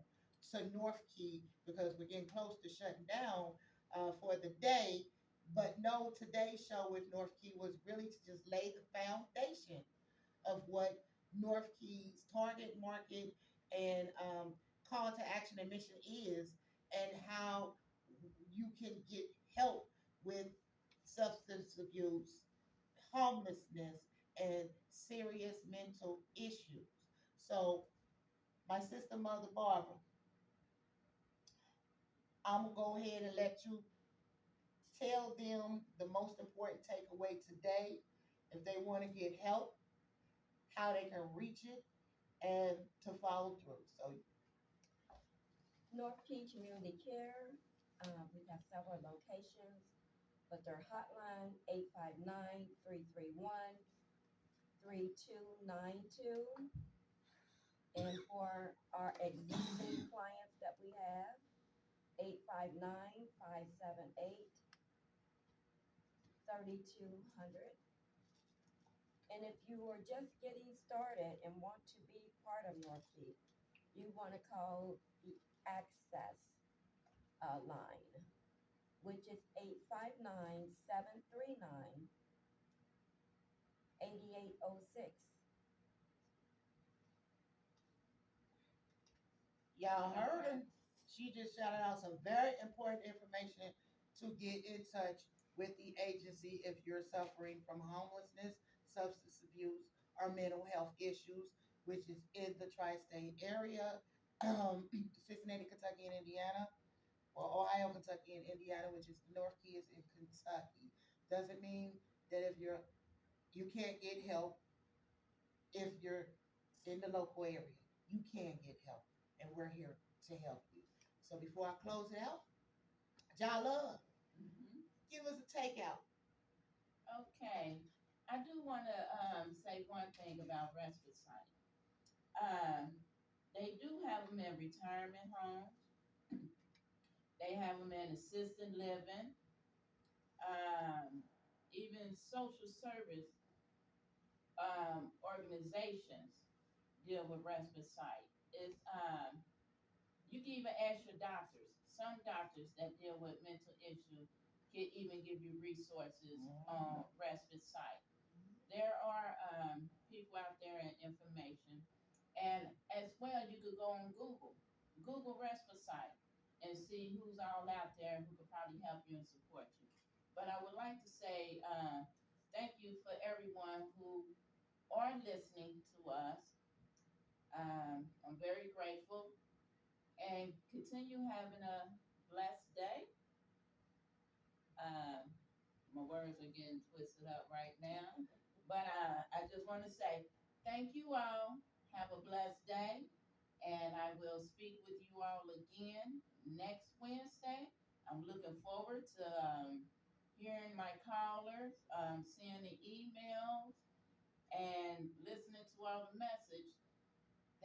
to North Key because we're getting close to shutting down for the day. But no, today's show with North Key was really to just lay the foundation of what North Key's target market and call to action and mission is, and how you can get help with substance abuse, homelessness, and serious mental issues. So, my sister, Mother Barbara, I'm going to go ahead and let you tell them the most important takeaway today. If they want to get help, how they can reach it, and to follow through. So, North Key Community Care, we have several locations, but their hotline 859-331-3292. And for our existing clients that we have, 859-578-3200. And if you are just getting started and want to be part of Northkey, you want to call the Access line, which is 859-739-8806. y'all heard Okay. her. She just shouted out some very important information to get in touch with the agency if you're suffering from homelessness, substance abuse, or mental health issues, which is in the tri-state area, Cincinnati, Kentucky, and Indiana. Well, Ohio, Kentucky, and Indiana, which is North Key is in Kentucky. Doesn't mean that if you can't get help if you're in the local area. You can get help, and we're here to help you. So before I close it out, John Love, Mm-hmm. give us a takeout. Okay. I do want to say one thing about respite site. Um, they do have them in retirement homes. They have them in assisted living, even social service organizations deal with respite site. It's you can even ask your doctors. Some doctors that deal with mental issues can even give you resources on respite site. There are people out there and information, and as well, you could go on Google respite site, and see who's all out there who could probably help you and support you. But I would like to say thank you for everyone who are listening to us. I'm very grateful, and continue having a blessed day. My words are are getting twisted up right now. But I just want to say thank you all. Have a blessed day. And I will speak with you all again next Wednesday. I'm looking forward to hearing my callers, seeing the emails, and listening to all the message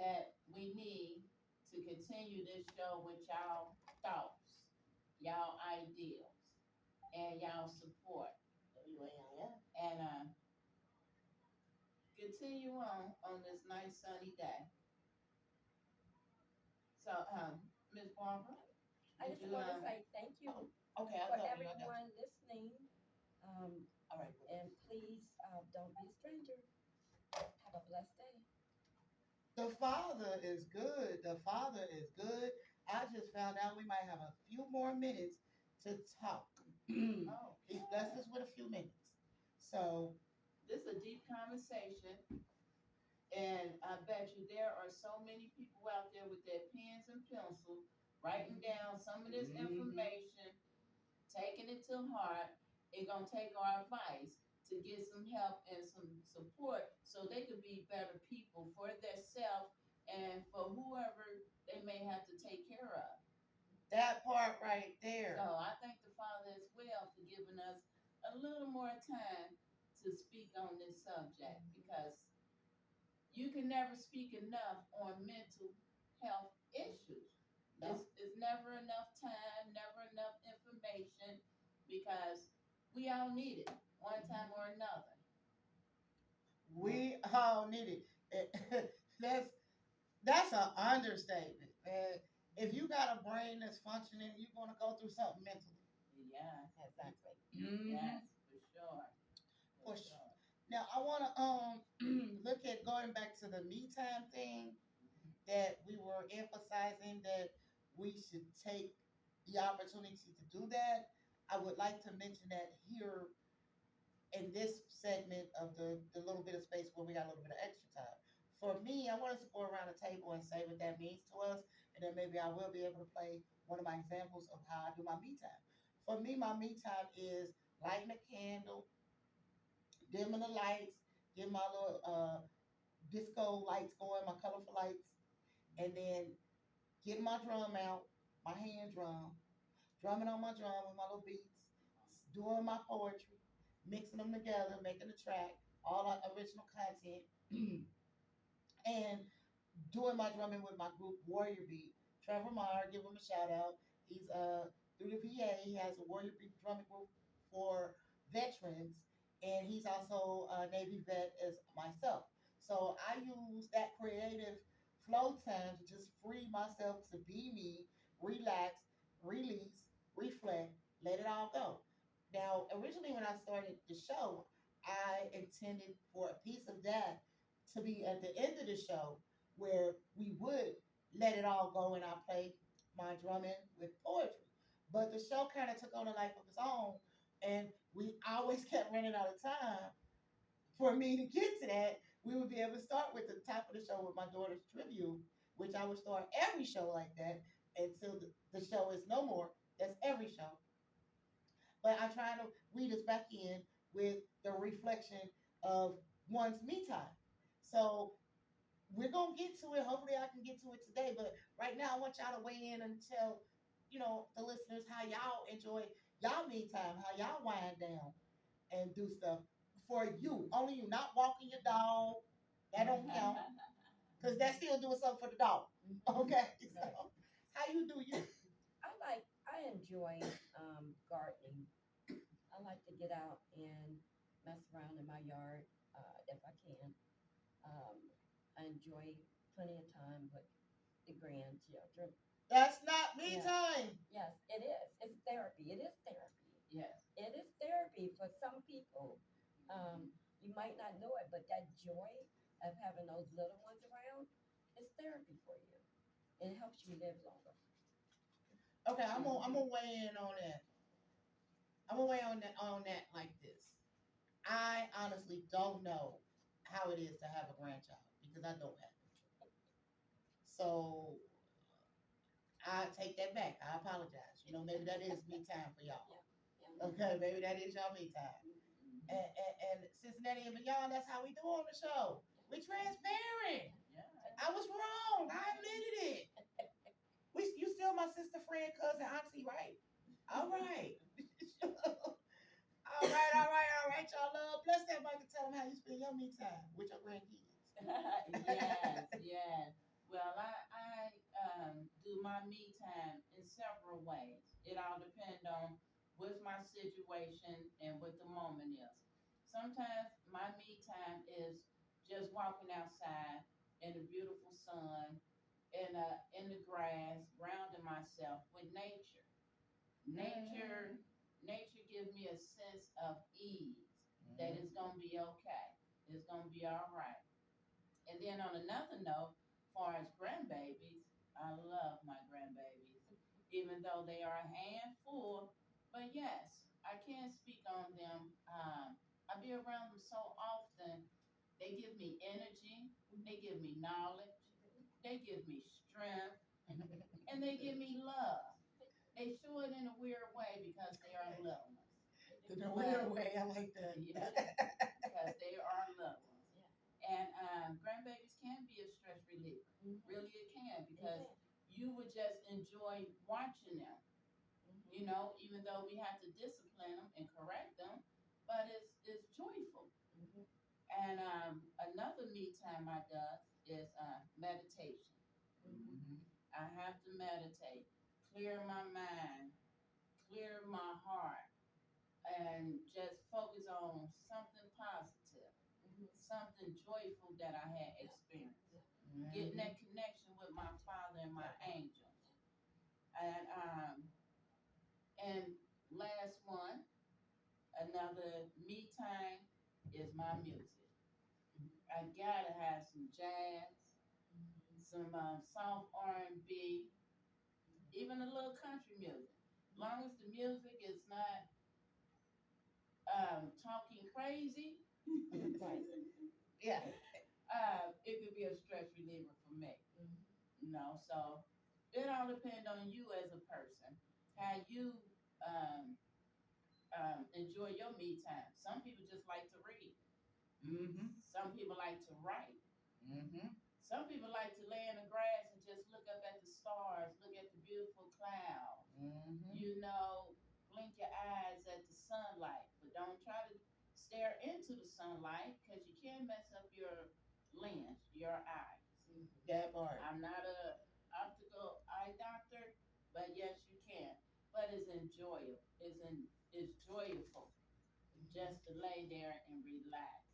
that we need to continue this show with y'all thoughts, y'all ideals, and y'all support. And continue on this nice sunny day. So, Miss Barbara, I did just you want to say thank you Okay, I for got you. I got you. everyone listening. All right. And please don't be a stranger. Have a blessed day. The Father is good. The Father is good. I just found out we might have a few more minutes to talk. Oh, He's blessed us with a few minutes. So, this is a deep conversation, and I bet you there are so many people out there with their pens and pencils writing down some of this information, taking it to heart. It's gonna take our advice to get some help and some support so they could be better people for themselves and for whoever they may have to take care of. that part right there. So I thank the Father as well for giving us a little more time to speak on this subject because you can never speak enough on mental health issues. No. It's never enough time, never enough information because we all need it one time or another. We all need it. That's an understatement, man. If you got a brain that's functioning, you're gonna go through something mentally. Yeah, Exactly. yes, for sure. For sure. Now I wanna look at going back to the me time thing that we were emphasizing that we should take the opportunity to do that. I would like to mention that here in this segment of the little bit of space where we got a little bit of extra time. For me, I want us to go around the table and say what that means to us, and then maybe I will be able to play one of my examples of how I do my me time. For me, my me time is lighting a candle, dimming the lights, getting my little disco lights going, my colorful lights, and then getting my drum out, my hand drum, drumming on my drum with my little beats, doing my poetry, mixing them together, making a track, all our original content, and doing my drumming with my group Warrior Beat. Trevor Meyer, give him a shout out. He's through the VA. He has a Warrior Beat drumming group for veterans, and he's also a Navy vet as myself. So I use that creative flow time to just free myself to be me, relax, release, reflect, let it all go. Now, originally when I started the show, I intended for a piece of that to be at the end of the show where we would let it all go and I play my drumming with poetry. But the show kind of took on a life of its own, and we always kept running out of time. For me to get to that, we would be able to start with the top of the show with my daughter's tribute, which I would start every show like that until the show is no more. That's every show. But I try to read us back in with the reflection of one's me time. So we're gonna get to it. Hopefully, I can get to it today. But right now, I want y'all to weigh in and tell the listeners how y'all enjoy y'all me time, how y'all wind down and do stuff for you, only you, not walking your dog. That don't count because that's still doing something for the dog. Okay, so how you do you? I enjoy gardening. I like to get out and mess around in my yard if I can. Um, I enjoy plenty of time with the grandchildren. That's not me Yeah. time. Yes, it is. It's therapy. It is therapy. Yes. It is therapy for some people. You might not know it, but that joy of having those little ones around is therapy for you. It helps you live longer. Okay, I'm gonna weigh in on that. I'm gonna weigh on that like this. I honestly don't know how it is to have a grandchild because I don't have them. So I take that back. I apologize. Maybe that is me time for y'all. Yeah. Okay, maybe that is y'all me time. and Cincinnati and beyond. That's how we do on the show. We transparent. Yeah. I was wrong. I admitted it. You still my sister, friend, cousin, auntie, right? All right. All right, y'all. Bless that mic and tell them how you spend your me time with your grandkids. Yes, yes. Well, I do my me time in several ways. It all depends on what's my situation and what the moment is. Sometimes my me time is just walking outside in the beautiful sun, in the grass, grounding myself with nature. Nature, nature gives me a sense of ease that it's gonna be okay. It's gonna be all right. And then on another note, far as grandbabies, I love my grandbabies, even though they are a handful. But yes, I can speak on them. I be around them so often. They give me energy. They give me knowledge. They give me strength, and they give me love. They show it in a weird way because they are little ones. In a weird way, I like that. Yeah, because they are little ones. And grandbabies can be a stress reliever. Really, it can because you would just enjoy watching them. You know, even though we have to discipline them and correct them, but it's joyful. And another me time I does is meditation. I have to meditate, clear my mind, clear my heart, and just focus on something positive, something joyful that I had experienced. Getting that connection with my father and my angels. And last one, another me time is my music. I gotta have some jazz, some soft R&B, even a little country music. As long as the music is not talking crazy, yeah, it could be a stress reliever for me. You know, so it all depends on you as a person, how you um, enjoy your me time. Some people just like to read. Some people like to write. Some people like to lay in the grass and just look up at the stars, look at the beautiful clouds. You know, blink your eyes at the sunlight, but don't try to stare into the sunlight because you can mess up your lens, your eyes. That part. I'm not a optical eye doctor, but yes, you can. But it's enjoyable. It's joyful just to lay there and relax.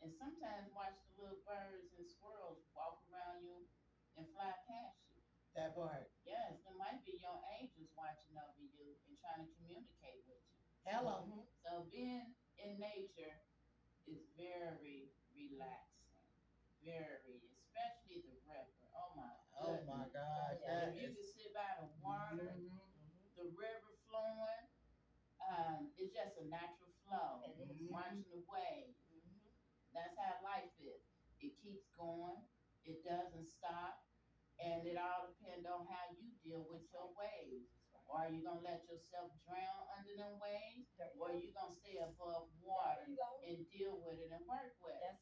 And sometimes watch the little birds and squirrels walk around you and fly past you. That part. Yes, there might be your angels watching over you and trying to communicate with you. Hello. So being in nature is very relaxing. Very, especially the river. Oh my Oh goodness. my gosh. If you can sit by the water, the river flowing, it's just a natural flow. Watching the waves. That's how life is. It keeps going. It doesn't stop. And it all depends on how you deal with your waves. Or are you gonna let yourself drown under them waves? Or are you gonna stay above water and deal with it and work with it?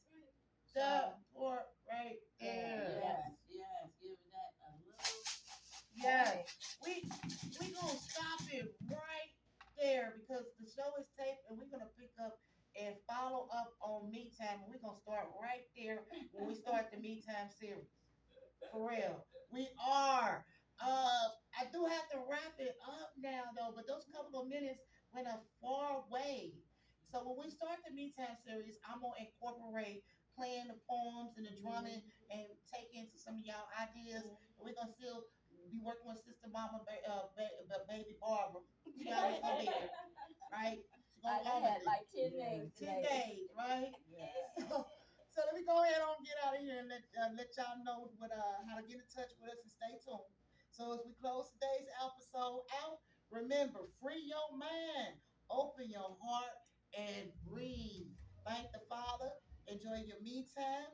That part right there. Yes. Give that a little. Yes. We gonna stop it right there because the show is taped and we're gonna pick up and follow up on Me Time. And we're gonna start right there when we start the Me Time series. For real. We are. I do have to wrap it up now though, but those couple of minutes went a far way. So when we start the Me Time series, I'm gonna incorporate playing the poems and the drumming and take into some of y'all ideas. And we're gonna still be working with Sister Mama, Baby Barbara. She always gonna be there, right? She I gonna always had be. like 10 names 10 today. days, right? Yeah. So let me go ahead on and get out of here and let y'all know what how to get in touch with us and stay tuned. So as we close today's episode out, remember, free your mind, open your heart, and breathe. Thank the Father. Enjoy your me time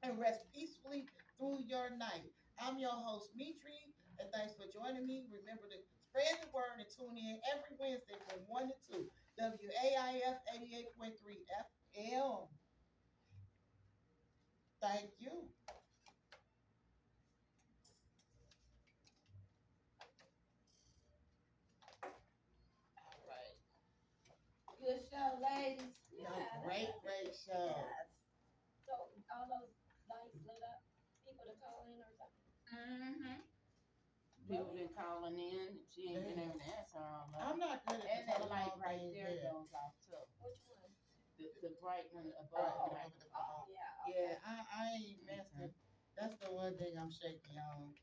and rest peacefully through your night. I'm your host, Mitri, and thanks for joining me. Remember to spread the word and tune in every Wednesday from 1 to 2. WAIF 88.3 FM. Thank you. All right. Good show, ladies. Great show. Yes. So all those lights lit up, people to call in or something? Mm-hmm. People been calling in. She ain't been able to answer all of I'm them. not good at And the that light telephone right thing there there. goes off too. Which one? The bright one above Right, the over the microphone. phone. Yeah. Yeah, I ain't messed it. That's the one thing I'm shaky on.